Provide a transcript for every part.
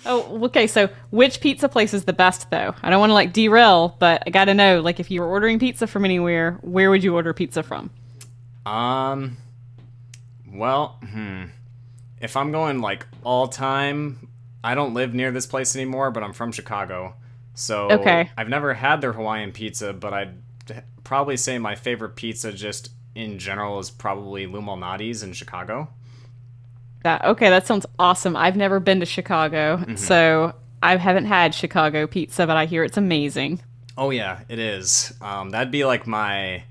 Oh, okay. So, which pizza place is the best, though? I don't want to like derail, but I gotta know, like, if you were ordering pizza from anywhere, where would you order pizza from? Um, well, if I'm going like all time, I don't live near this place anymore, but I'm from Chicago. So Okay. I've never had their Hawaiian pizza, but I'd probably say my favorite pizza just in general is probably Lou Malnati's in Chicago. That sounds awesome. I've never been to Chicago, so I haven't had Chicago pizza, but I hear it's amazing. Oh yeah, it is. That'd be like my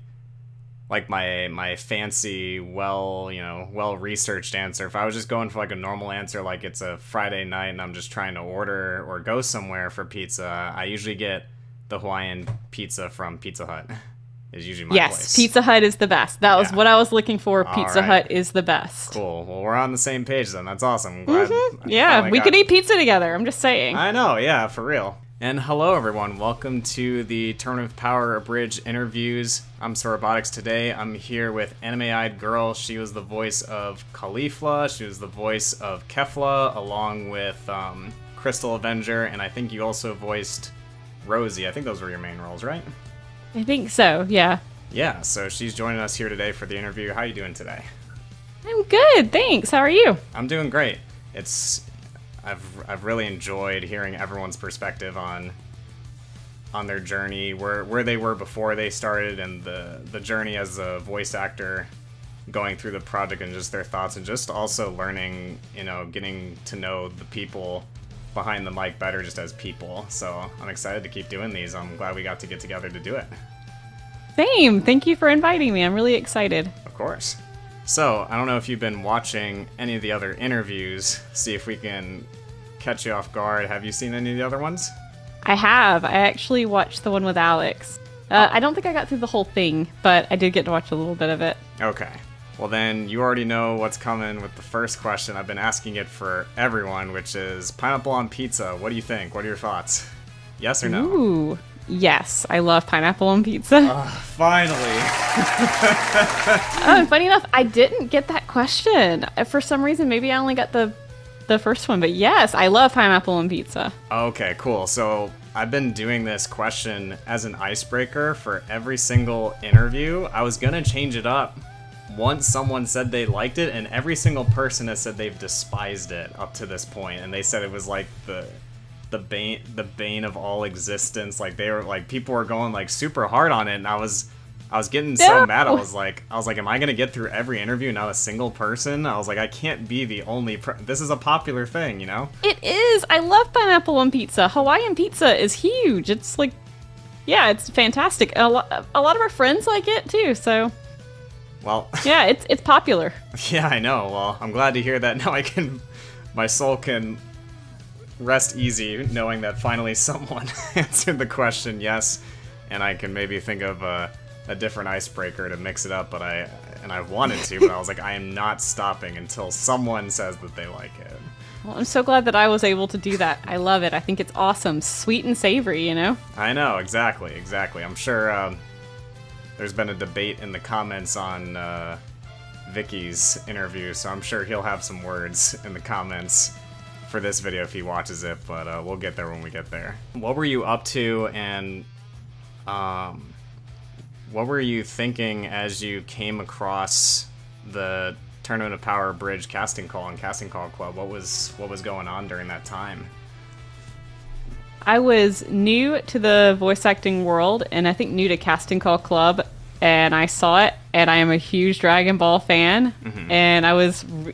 fancy, well researched answer. If I was just going for like a normal answer, like it's a Friday night and I'm just trying to order or go somewhere for pizza, I usually get the Hawaiian pizza from Pizza Hut. Is usually my Yes, place. Pizza Hut is the best. That was Yeah. what I was looking for. All Pizza right. Hut is the best. Cool. Well, we're on the same page then. That's awesome. I'm glad. I Yeah, finally we got- could eat pizza together. I'm just saying. I know. Yeah, for real. And hello, everyone. Welcome to the Tournament of Power Abridged interviews. I'm Robotics today. I'm here with Anime-Eyed Girl. She was the voice of Caulifla. She was the voice of Kefla, along with Crystal Avenger. And I think you also voiced Rosie. I think those were your main roles, right? I think so. Yeah. Yeah, so she's joining us here today for the interview. How you doing today? I'm good. Thanks. How are you? I'm doing great. I've really enjoyed hearing everyone's perspective on their journey, where they were before they started, and the journey as a voice actor going through the project, and just their thoughts, and just also learning, getting to know the people behind the mic better just as people. So I'm excited to keep doing these. I'm glad we got to get together to do it. Same. Thank you for inviting me. I'm really excited. Of course. So, I don't know if you've been watching any of the other interviews, see if we can catch you off guard. Have you seen any of the other ones? I have. I actually watched the one with Alex. I don't think I got through the whole thing, but I did get to watch a little bit of it. Okay. Well then, you already know what's coming with the first question. I've been asking it for everyone, which is pineapple on pizza. What do you think? What are your thoughts? Yes or no? Ooh. Yes, I love pineapple on pizza. Finally. Oh, and funny enough, I didn't get that question. For some reason, maybe I only got the first one, but yes, I love pineapple on pizza. Okay, cool. So I've been doing this question as an icebreaker for every single interview. I was gonna change it up once someone said they liked it, and every single person has said they've despised it up to this point, and they said it was like the bane of all existence. Like they were like, people were going like super hard on it, and I was getting so mad. I was like, am I gonna get through every interview, not a single person? I was like, I can't be the only this is a popular thing, It is. I love pineapple on pizza. Hawaiian pizza is huge. It's like, yeah, it's fantastic. A lot of our friends like it too. So Well, yeah, it's popular. yeah, I know. Well, I'm glad to hear that. Now my soul can rest easy knowing that finally someone answered the question yes, and I can maybe think of a different icebreaker to mix it up. But I wanted to, but I was like, I am not stopping until someone says that they like it. Well, I'm so glad that I was able to do that. I love it. I think it's awesome. Sweet and savory, I know, exactly. I'm sure there's been a debate in the comments on Vicky's interview, so I'm sure he'll have some words in the comments for this video if he watches it, but we'll get there when we get there. What were you up to, and what were you thinking as you came across the Tournament of Power Bridge casting call and Casting Call Club? What was going on during that time? I was new to the voice acting world, and I think new to Casting Call Club, and I saw it, and I am a huge Dragon Ball fan, and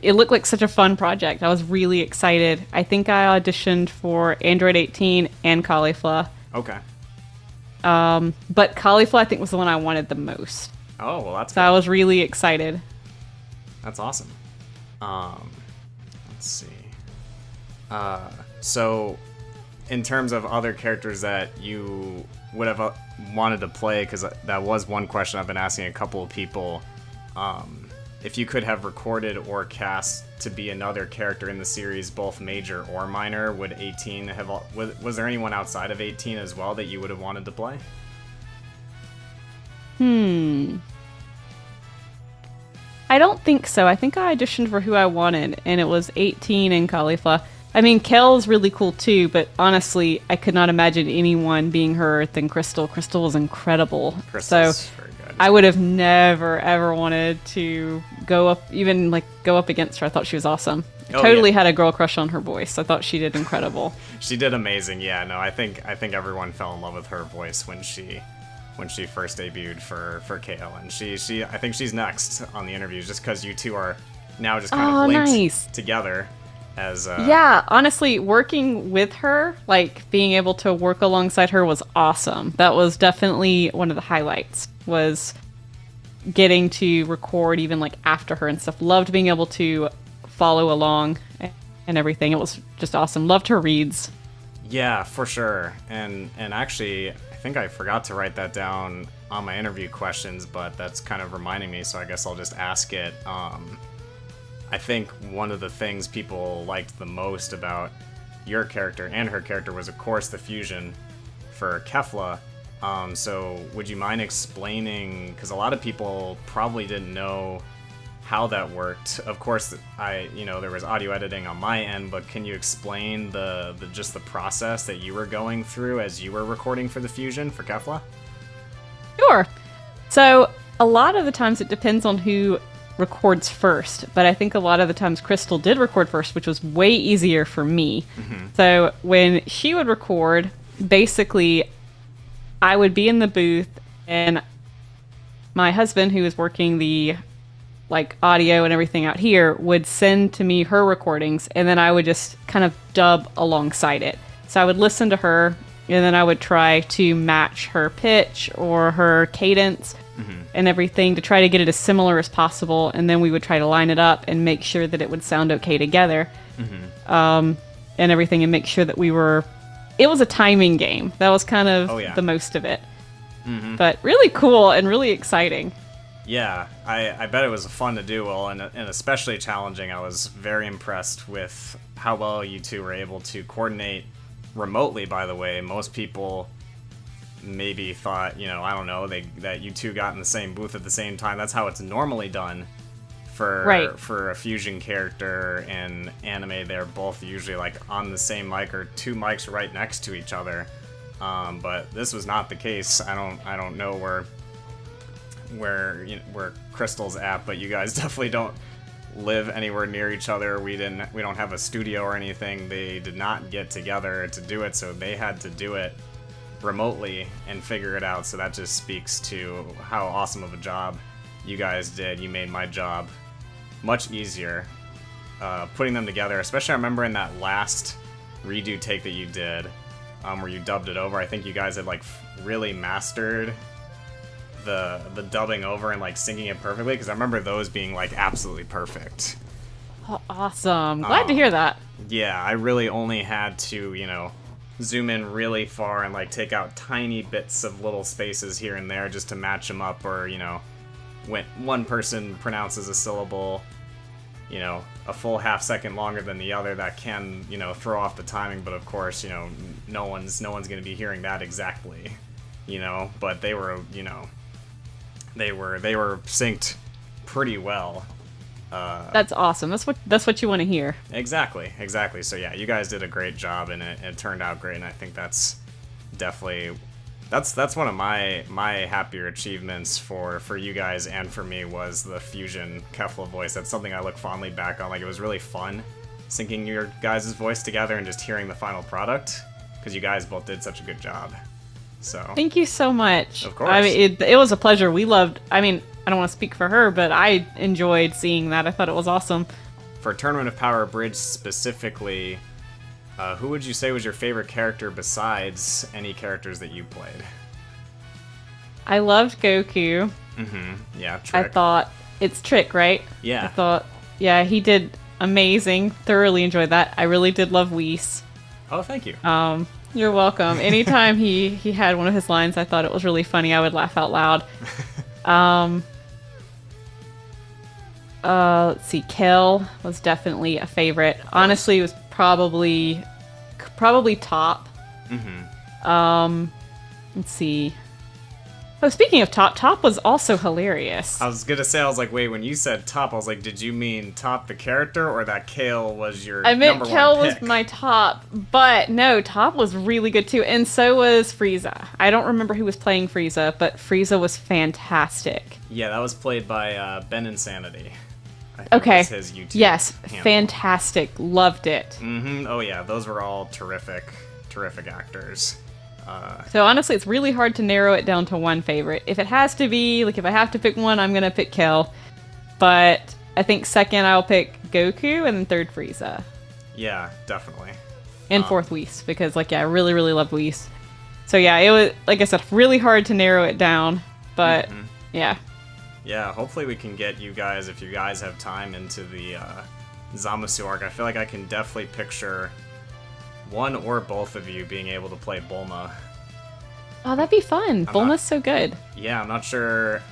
it looked like such a fun project. I was really excited. I think I auditioned for Android 18 and Caulifla. Okay. But Caulifla, I think, was the one I wanted the most. Oh, well, that's So good. I was really excited. That's awesome. Let's see. So, in terms of other characters that you would have wanted to play, because that was one question I've been asking a couple of people, if you could have recorded or cast to be another character in the series, both major or minor, would 18 have... Was there anyone outside of 18 as well that you would have wanted to play? I don't think so. I think I auditioned for who I wanted, and it was 18 and Caulifla. I mean, Kel's really cool too, but honestly, I could not imagine anyone being her than Crystal. Crystal was incredible. Crystal's very good. I would have never ever wanted to go up against her. I thought she was awesome. Totally had a girl crush on her voice. I thought she did incredible. She did amazing. Yeah, no, I think everyone fell in love with her voice when she first debuted for Kale, and she I think she's next on the interviews just because you two are now just kind of linked together. Yeah, honestly, working with her, like being able to work alongside her was awesome. That was definitely one of the highlights, was getting to record even like after her and stuff. Loved being able to follow along and everything. It was just awesome. Loved her reads. Yeah, for sure. And actually, I think I forgot to write that down on my interview questions, but that's kind of reminding me, so I guess I'll just ask it. I think one of the things people liked the most about your character and her character was, of course, the fusion for Caulifla. So would you mind explaining, because a lot of people probably didn't know how that worked. Of course, there was audio editing on my end, but can you explain the process that you were going through as you were recording for the fusion for Caulifla? Sure. So a lot of the times it depends on who records first, but I think a lot of the times Crystal did record first, which was way easier for me. Mm-hmm. So when she would record, basically I would be in the booth and my husband, who was working the audio and everything out here, would send to me her recordings, and then I would just kind of dub alongside it. So I would listen to her, and then I would try to match her pitch or her cadence and everything to try to get it as similar as possible, and then we would try to line it up and make sure that it would sound okay together, and everything, and make sure that it was a timing game. That was kind of the most of it. But really cool and really exciting. Yeah, I bet it was fun to do, Will, and especially challenging. I was very impressed with how well you two were able to coordinate remotely, by the way. Most people maybe thought, I don't know, that you two got in the same booth at the same time. That's how it's normally done for a fusion character in anime. They're both usually on the same mic or two mics right next to each other. But this was not the case. I don't know where Crystal's at, but you guys definitely don't live anywhere near each other. We don't have a studio or anything. They did not get together to do it, so they had to do it remotely and figure it out. So that just speaks to how awesome of a job you guys did. You made my job much easier putting them together, especially I remember in that last redo take that you did, where you dubbed it over. I think you guys had really mastered the dubbing over and singing it perfectly, because I remember those being absolutely perfect. Oh, awesome. Glad to hear that. Yeah, I really only had to, zoom in really far and take out tiny bits of little spaces here and there just to match them up, or when one person pronounces a syllable, a full half second longer than the other, that can, throw off the timing. But of course, no one's going to be hearing that exactly, but they were, they were synced pretty well. That's awesome. That's what you want to hear. Exactly. So yeah, you guys did a great job, and it turned out great. And I think that's definitely that's one of my happier achievements for you guys and for me, was the fusion Caulifla voice. That's something I look fondly back on. It was really fun syncing your guys' voice together and just hearing the final product, because you guys both did such a good job. So thank you so much. Of course. I mean, it was a pleasure. We loved. I mean, I don't want to speak for her, but I enjoyed seeing that. I thought it was awesome. For Tournament of Power Bridge specifically, who would you say was your favorite character besides any characters that you played? I loved Goku. Yeah, Trick. I thought it's Trick, right? Yeah. I thought, yeah, he did amazing. Thoroughly enjoyed that. I really did love Whis. Oh, thank you. You're welcome. Anytime he had one of his lines, I thought it was really funny. I would laugh out loud. Let's see. Kel was definitely a favorite. Honestly, it was probably top. Let's see. Oh, speaking of Top, Top was also hilarious. I was gonna say, I was like, wait, when you said Top, I was like, did you mean Top the character, or that Kale was your I meant number Kel one was pick? my top, but no, Top was really good too, and so was Frieza. I don't remember who was playing Frieza, but Frieza was fantastic. Yeah, that was played by Ben Insanity. I think Okay. was his YouTube Yes, handle. fantastic. Loved it. Oh yeah, those were all terrific actors. So honestly, it's really hard to narrow it down to one favorite. If it has to be, like if I have to pick one, I'm gonna pick Kel. But I think second I'll pick Goku, and then third Frieza. Yeah, definitely. And fourth Whis, because like, yeah, I really, really love Whis. So yeah, it was, like I said, really hard to narrow it down. But yeah. Yeah, hopefully we can get you guys, if you guys have time, into the Zamasu arc. I feel like I can definitely picture one or both of you being able to play Bulma. Oh, that'd be fun. Bulma's so good. Yeah, I'm not sure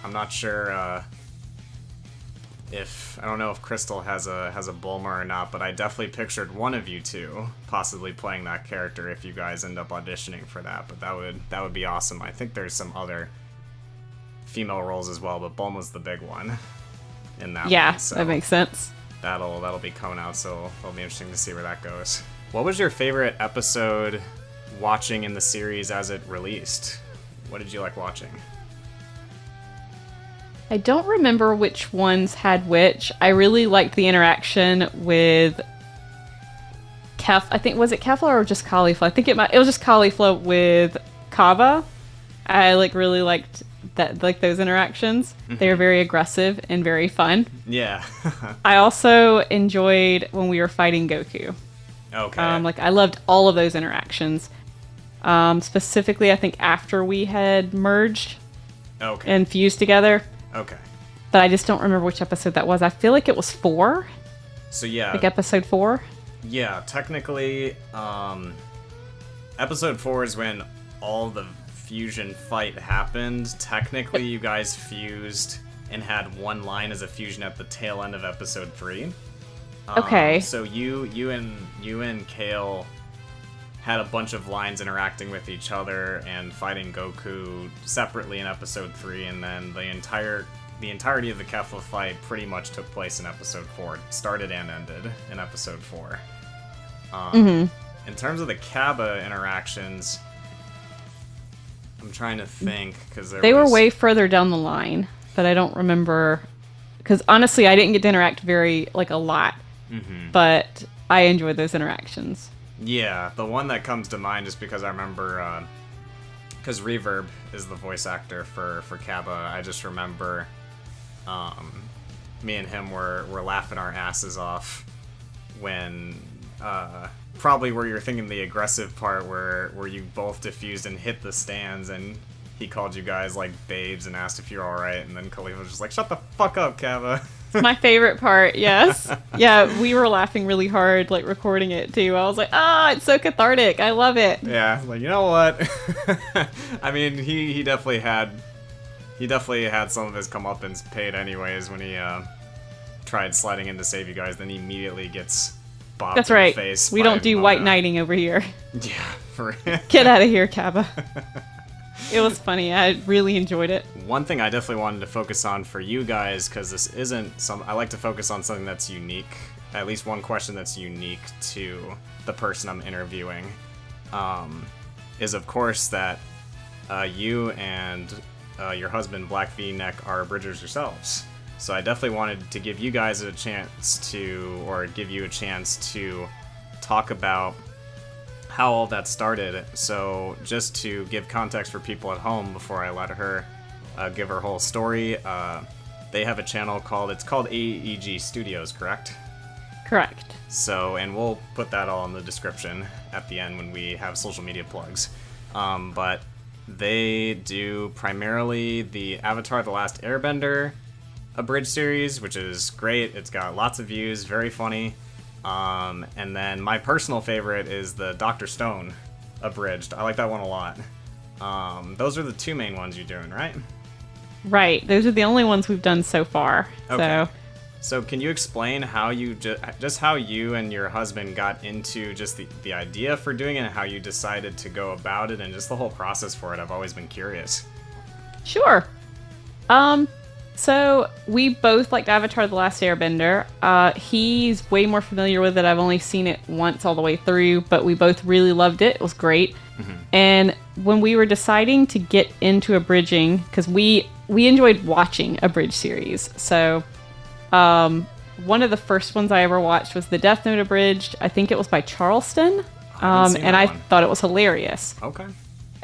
if, I don't know if Crystal has a Bulma or not, but I definitely pictured one of you two possibly playing that character if you guys end up auditioning for that. But that would be awesome. I think there's some other female roles as well, but Bulma's the big one in that Yeah, one, so that makes sense. that'll be coming out, so it'll be interesting to see where that goes. What was your favorite episode watching in the series as it released? What did you like watching? I don't remember which ones had which. I really liked the interaction with I think, was it Caulifla or just Caulifla? I think it was just Caulifla with Kaba. I like really liked that, like those interactions. They were very aggressive and very fun. Yeah. I also enjoyed when we were fighting Goku. Okay. Like I loved all of those interactions. Specifically, I think after we had merged Okay. and fused together. Okay. But I just don't remember which episode that was. I feel like it was 4. So yeah. Like episode 4. Yeah, technically, episode 4 is when all the fusion fight happened. Technically, you guys fused and had one line as a fusion at the tail end of episode 3. Okay. So you and Kale had a bunch of lines interacting with each other and fighting Goku separately in episode 3, and then the entirety of the Caulifla fight pretty much took place in episode 4. It started and ended in episode 4. In terms of the Kaba interactions, I'm trying to think, because They were way further down the line, but I don't remember. Because honestly, I didn't get to interact a lot. But I enjoyed those interactions. Yeah, the one that comes to mind is because I remember, because Reverb is the voice actor for Kaba. I just remember, me and him were laughing our asses off when, probably where you're thinking the aggressive part where you both diffused and hit the stands, and he called you guys like babes and asked if you're alright, and then Caulifla was just like, shut the fuck up, Kaba. My favorite part, yes. Yeah, we were laughing really hard, like, recording it, too. I was like, it's so cathartic. I love it. Yeah, like, you know what? I mean, he definitely had some of his comeuppance paid anyways when he tried sliding in to save you guys, then he immediately gets bopped That's in right. the face. We by don't do Mona. white knighting over here. Yeah, for Get out of here, Kaba. It was funny. I really enjoyed it. One thing I definitely wanted to focus on for you guys, because this isn't I like to focus on something that's unique, at least one question that's unique to the person I'm interviewing, is of course that you and your husband, Black V-Neck, are bridgers yourselves. So I definitely wanted to give you guys give you a chance to talk about how all that started. So just to give context for people at home before I let her give her whole story, they have a channel called AEG Studios, correct? Correct. So, and we'll put that all in the description at the end when we have social media plugs. But they do primarily the Avatar: The Last Airbender abridged series, which is great. It's got lots of views, very funny. And then my personal favorite is the Dr. Stone abridged. I like that one a lot. Those are the two main ones you're doing, right? Right. Those are the only ones we've done so far. Okay. So can you explain how you just how you and your husband got into just the idea for doing it, and how you decided to go about it, and just the whole process for it? I've always been curious. Sure. So we both liked Avatar: The Last Airbender. He's way more familiar with it. I've only seen it once all the way through, but we both really loved it. It was great. And when we were deciding to get into abridging, because we enjoyed watching a bridge series. So one of the first ones I ever watched was the Death Note abridged. I think it was by Charleston. And I thought it was hilarious. Okay.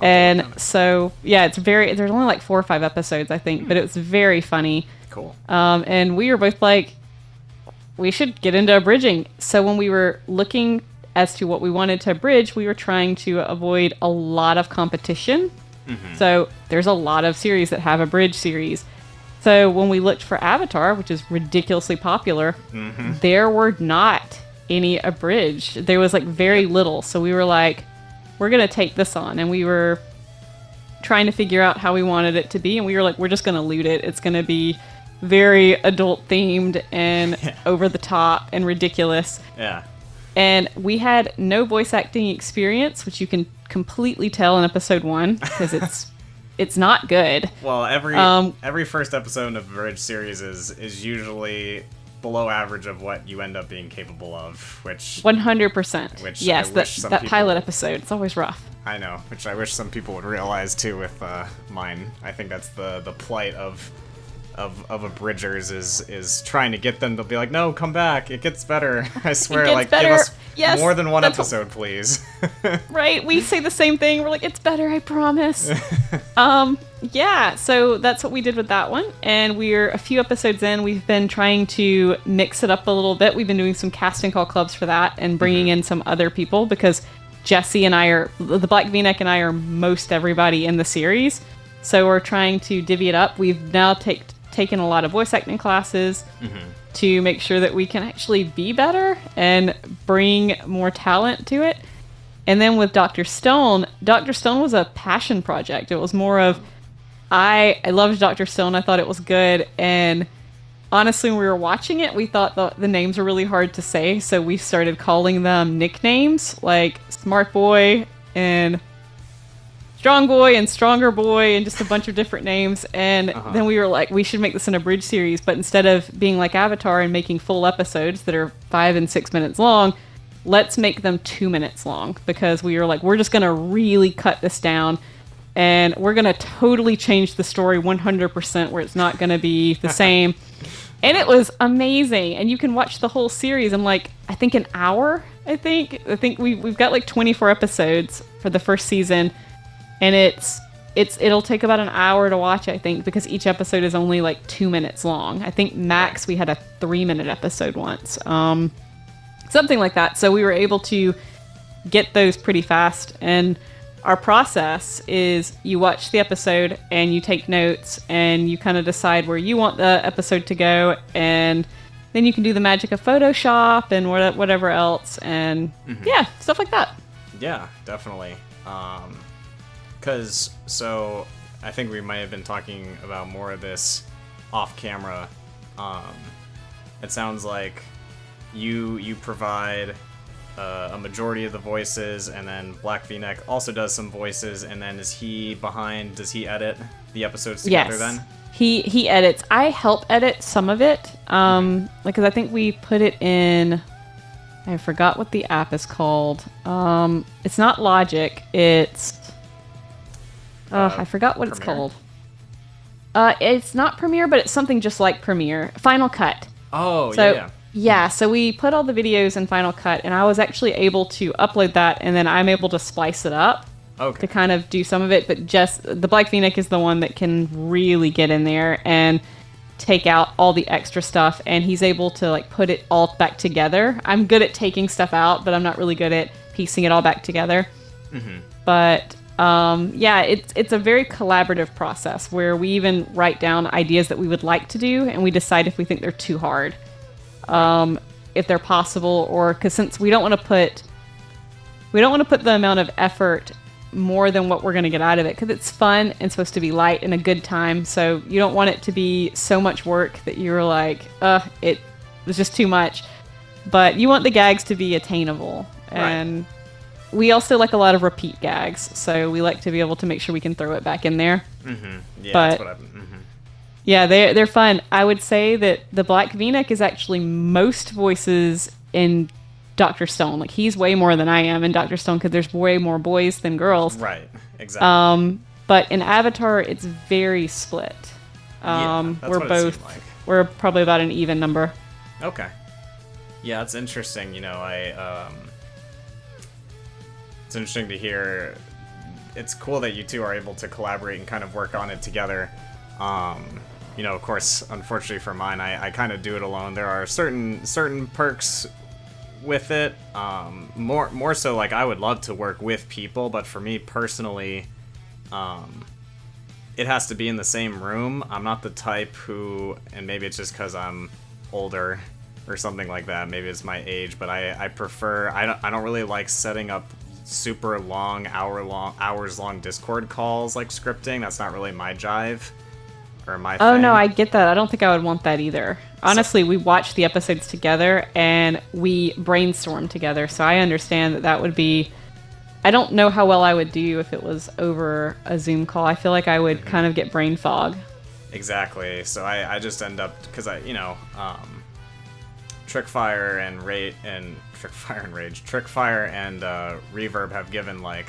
And so, yeah, there's only like 4 or 5 episodes, I think, but it was very funny. Cool. And we were both like, we should get into abridging. So when we were looking as to what we wanted to abridge, we were trying to avoid a lot of competition. So there's a lot of series that have a bridge series. So when we looked for Avatar, which is ridiculously popular, there were not any abridged. There was like very little. So we were like, we're going to take this on. And we were trying to figure out how we wanted it to be. And we were like, we're just going to loot it. It's going to be very adult themed and over the top and ridiculous. Yeah. And we had no voice acting experience, which you can completely tell in episode 1 because it's not good. Well, every first episode of a bridge series is usually below average of what you end up being capable of, which 100%. Which yes, that people, pilot episode, it's always rough. I know, which I wish some people would realize too with mine. I think that's the plight of abridgers is trying to get them to be like, no, come back, it gets better. I swear, like better. Give us yes, more than one episode, please. Right, we say the same thing. We're like, it's better, I promise. Yeah, so that's what we did with that one, and we're a few episodes in. We've been trying to mix it up a little bit. We've been doing some casting call clubs for that and bringing in some other people because Jesse and the Black V-neck and I are most everybody in the series, so we're trying to divvy it up. We've now taken a lot of voice acting classes to make sure that we can actually be better and bring more talent to it. And then with Dr. Stone was a passion project. It was more of, I loved Dr. Stone. I thought it was good. And honestly, when we were watching it, we thought the names were really hard to say. So we started calling them nicknames like Smart Boy and Strong Boy and Stronger Boy and just a bunch of different names. And then we were like, we should make this an abridged series. But instead of being like Avatar and making full episodes that are 5 and 6 minutes long, let's make them 2 minutes long. Because we were like, we're just going to really cut this down. And we're going to totally change the story 100% where it's not going to be the same. And it was amazing. And you can watch the whole series in like, I think an hour, I think we've got like 24 episodes for the first season. And it'll take about an hour to watch, I think, because each episode is only like 2 minutes long. I think max we had a 3-minute episode once. Something like that. So we were able to get those pretty fast. And our process is you watch the episode and you take notes and you kind of decide where you want the episode to go. And then you can do the magic of Photoshop and whatever else. And yeah, stuff like that. Yeah, definitely. So I think we might have been talking about more of this off camera. It sounds like you provide a majority of the voices, and then Black V-neck also does some voices, and then does he edit the episodes together? Yes. Then? He edits. I help edit some of it. Because I think we put it in, I forgot what the app is called. It's not Logic, it's I forgot what Premiere? It's called. It's not Premiere, but it's something just like Premiere. Final Cut. Oh, yeah. Yeah, so we put all the videos in Final Cut, and I was actually able to upload that, and then I'm able to splice it up to kind of do some of it, but just the Black V-neck is the one that can really get in there and take out all the extra stuff, and he's able to like put it all back together. I'm good at taking stuff out, but I'm not really good at piecing it all back together. But yeah, it's a very collaborative process where we even write down ideas that we would like to do, and we decide if we think they're too hard. If they're possible, or because since we don't want to put the amount of effort more than what we're going to get out of it, because it's fun and supposed to be light and a good time, so you don't want it to be so much work that you're like, it was just too much. But you want the gags to be attainable, and we also like a lot of repeat gags, so we like to be able to make sure we can throw it back in there. Yeah, But that's what I've. yeah, they're fun. I would say that the Black V-neck is actually most voices in Dr. Stone. Like, he's way more than I am in Dr. Stone because there's way more boys than girls. Right, exactly. But in Avatar, it's very split. Yeah, that's we're what it both seemed like. we're probably about an even number. Okay. Yeah, it's interesting. You know, it's interesting to hear. It's cool that you two are able to collaborate and kind of work on it together. You know, of course, unfortunately for mine, I kind of do it alone. There are certain perks with it. More so, like, I would love to work with people, but for me personally, it has to be in the same room. I'm not the type who, and maybe it's just because I'm older or something like that. Maybe it's my age, but I prefer. I don't really like setting up super long, hours long Discord calls like scripting. That's not really my jive. Oh, no, I get that. I don't think I would want that either. Honestly, we watch the episodes together and we brainstorm together, so I understand that would be... I don't know how well I would do if it was over a Zoom call. I feel like I would kind of get brain fog. Exactly. So I just end up... Because Trickfire and Reverb have given, like,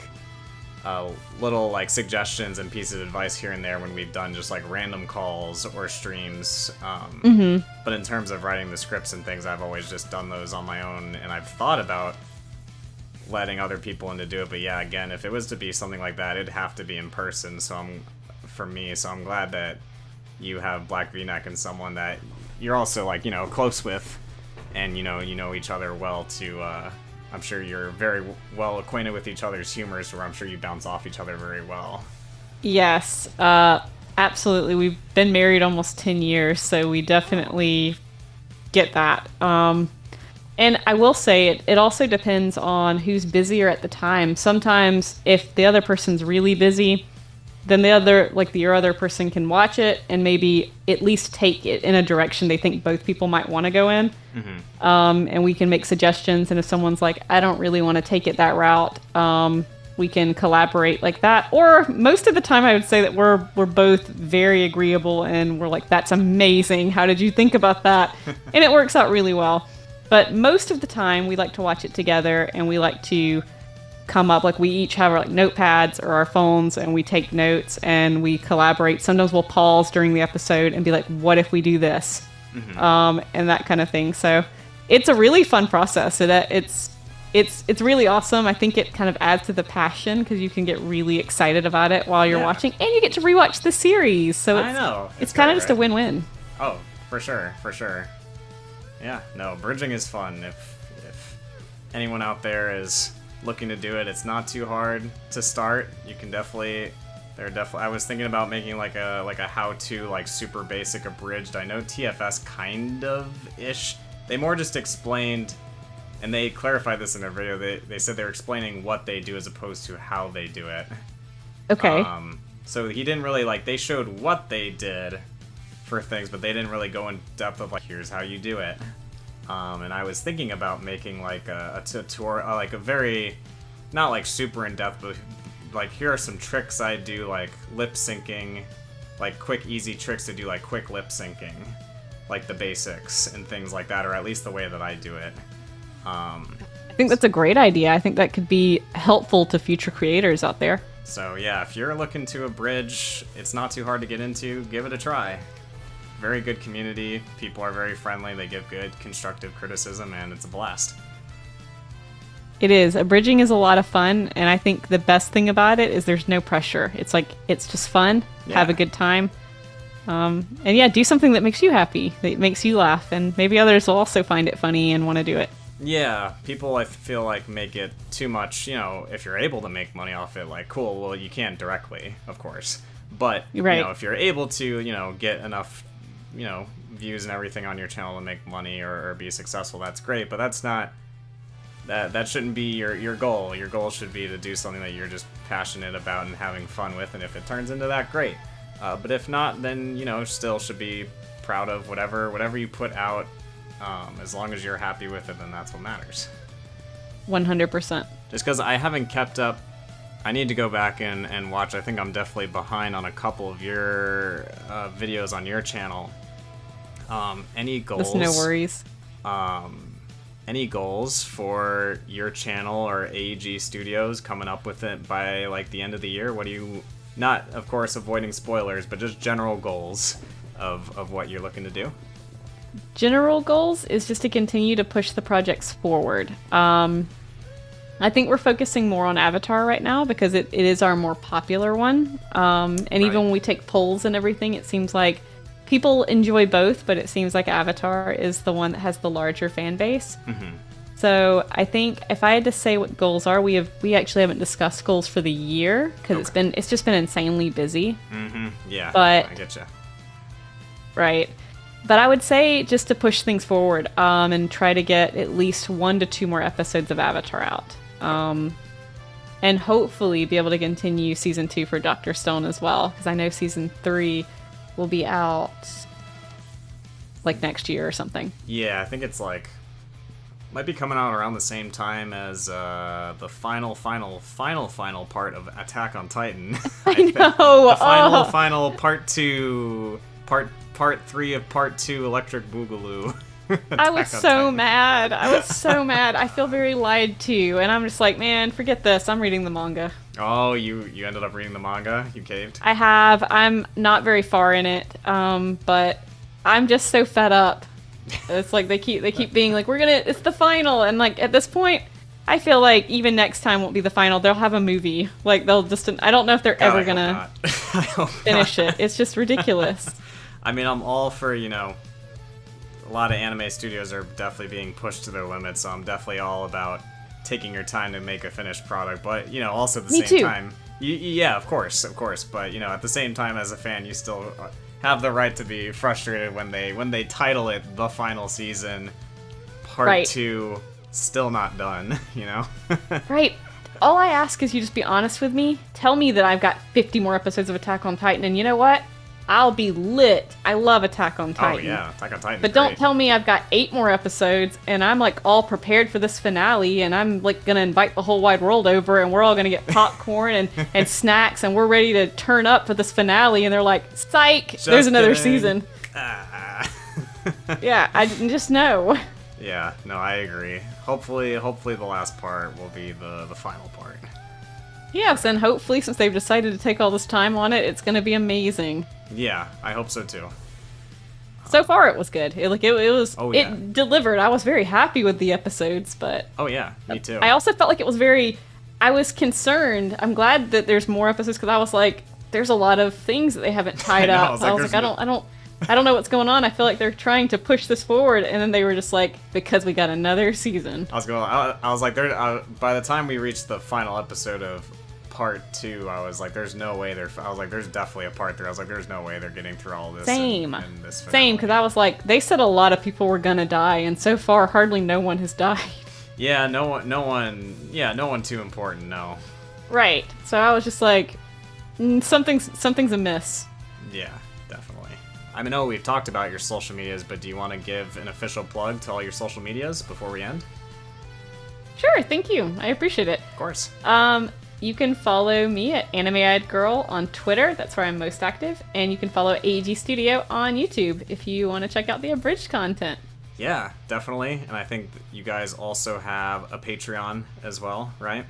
little, like, suggestions and pieces of advice here and there when we've done just, like, random calls or streams. But in terms of writing the scripts and things, I've always just done those on my own, and I've thought about letting other people in to do it. But yeah, again, if it was to be something like that, it'd have to be in person. So I'm glad that you have Black V-neck and someone that you're also, like, you know, close with, and you know each other well too. I'm sure you're very well acquainted with each other's humors, where I'm sure you bounce off each other very well. Yes, absolutely. We've been married almost 10 years, so we definitely get that. And I will say it also depends on who's busier at the time. Sometimes if the other person's really busy, then your other person can watch it and maybe at least take it in a direction they think both people might want to go in. And we can make suggestions. And if someone's like, I don't really want to take it that route, we can collaborate like that. Or most of the time, I would say that we're both very agreeable and we're like, that's amazing. How did you think about that? And it works out really well. But most of the time, we like to watch it together, and we like to come up, like, we each have our, like, notepads or our phones, and we take notes and we collaborate. Sometimes we'll pause during the episode and be like, what if we do this? And that kind of thing. So it's a really fun process. It's really awesome. I think it kind of adds to the passion because you can get really excited about it while you're watching, and you get to rewatch the series. So it's kind of just a win-win. Oh, for sure. Yeah, no, bridging is fun. If anyone out there is looking to do it, it's not too hard to start. You can definitely... I was thinking about making like a how-to, like, super basic abridged. I know TFS kind of-ish. They more just explained, and they clarified this in their video, they said they're explaining what they do as opposed to how they do it. Okay. So he didn't really, like, they showed what they did for things, but they didn't really go in depth of, like, here's how you do it. And I was thinking about making, like, a tutorial, like, a very, not, like, super in-depth, but, like, here are some tricks I do, like, lip syncing, like, quick, easy tricks to do, like, quick lip syncing, like, the basics and things like that, or at least the way that I do it. I think that's a great idea. I think that could be helpful to future creators out there. So, yeah, if you're looking to abridge, it's not too hard to get into, give it a try. Very good community, people are very friendly, they give good constructive criticism, and it's a blast. It is. Abridging is a lot of fun, and I think the best thing about it is there's no pressure. It's like, it's just fun, have a good time. And yeah, do something that makes you happy, that makes you laugh, and maybe others will also find it funny and want to do it. Yeah, people, I feel like, make it too much, you know, if you're able to make money off it, like, cool, well, you can't directly, of course. But, you know, if you're able to, you know, get enough, you know, views and everything on your channel to make money or be successful, that's great, but that's not, that shouldn't be your goal. Your goal should be to do something that you're just passionate about and having fun with, and if it turns into that, great. But if not, then, you know, still should be proud of whatever you put out, as long as you're happy with it, then that's what matters. 100%. Just because I haven't kept up. I need to go back and watch. I think I'm definitely behind on a couple of your videos on your channel. Any goals? That's no worries. Any goals for your channel or AEG Studios coming up with it by like the end of the year? What do you, not of course avoiding spoilers, but just general goals of what you're looking to do? General goals is just to continue to push the projects forward. I think we're focusing more on Avatar right now because it is our more popular one. And even when we take polls and everything, it seems like people enjoy both, but it seems like Avatar is the one that has the larger fan base. Mm-hmm. So I think if I had to say what goals are, we actually haven't discussed goals for the year because it's just been insanely busy. Mm-hmm. Yeah, but I getcha. Right. But I would say just to push things forward and try to get at least 1 to 2 more episodes of Avatar out. And hopefully be able to continue season 2 for Dr. Stone as well, because I know season 3 will be out like next year or something. Yeah, I think it's like might be coming out around the same time as the final part of Attack on Titan. I know. The final part 2, part 3 of part 2 Electric Boogaloo. I was so mad. I feel very lied to, and I'm just like, man, forget this. I'm reading the manga. Oh, you ended up reading the manga? You caved? I have. I'm not very far in it, but I'm just so fed up. It's like they keep being like, it's the final, and like at this point, I feel like even next time won't be the final. They'll have a movie. Like they'll just. I don't know if they're ever gonna finish it. It's just ridiculous. I mean, I'm all for, a lot of anime studios are definitely being pushed to their limits, so I'm definitely all about taking your time to make a finished product, but, also at the same time... Yeah, of course, but, at the same time, as a fan, you still have the right to be frustrated when they title it The Final Season, Part 2, still not done, Right. All I ask is you just be honest with me. Tell me that I've got 50 more episodes of Attack on Titan, and you know what? I'll be lit. I love Attack on Titan. Oh yeah, Attack on Titan. But don't tell me I've got 8 more episodes and I'm like all prepared for this finale and I'm like gonna invite the whole wide world over and we're all gonna get popcorn and snacks and we're ready to turn up for this finale and they're like, psych, there's another season. Yeah, I just know. Yeah, no, I agree. Hopefully the last part will be the final part. Yes, and hopefully since they've decided to take all this time on it, it's gonna be amazing. Yeah, I hope so too. So far, it was good. It delivered. I was very happy with the episodes, but oh yeah, me too. I also felt like it was I was concerned. I'm glad that there's more episodes because I was like, there's a lot of things that they haven't tied up. I was like, I don't know what's going on. I feel like they're trying to push this forward, and then they were just like, because we got another season. I was like, by the time we reached the final episode of part 2, I was like, there's no way there's definitely a part 3. I was like, there's no way they're getting through all this. Same, in this finale. Same, because I was like, they said a lot of people were gonna die, and so far, hardly no one has died. Yeah, no one too important, no. Right. So I was just like, something's amiss. Yeah, definitely. I know we've talked about your social medias, but do you want to give an official plug to all your social medias before we end? Sure, thank you. I appreciate it. Of course. You can follow me at Anime-Eyed Girl on Twitter. That's where I'm most active. And you can follow AEG Studio on YouTube if you want to check out the abridged content. Yeah, definitely. And I think you guys also have a Patreon as well, right?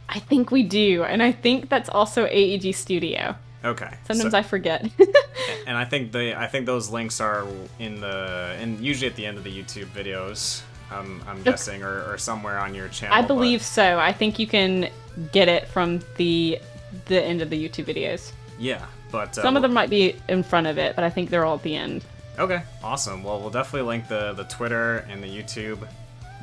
I think we do. And I think that's also AEG Studio. Okay. Sometimes I forget. And I think those links are usually at the end of the YouTube videos. I'm guessing, or somewhere on your channel. I believe so. I think you can get it from the end of the YouTube videos. Yeah, but some of them might be in front of it, but I think they're all at the end. Okay, awesome. Well, we'll definitely link the Twitter and the YouTube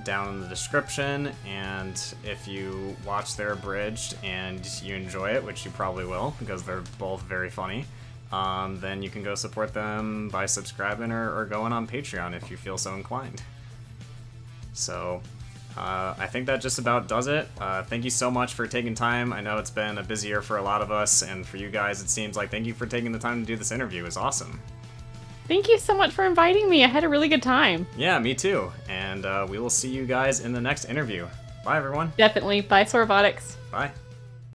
down in the description, and if you watch their abridged and you enjoy it, which you probably will because they're both very funny, then you can go support them by subscribing or going on Patreon if you feel so inclined. So, I think that just about does it. Thank you so much for taking time. I know it's been a busy year for a lot of us, and for you guys, it seems like thank you for taking the time to do this interview. It was awesome. Thank you so much for inviting me. I had a really good time. Yeah, me too. And we will see you guys in the next interview. Bye, everyone. Definitely. Bye, Robotics. Bye.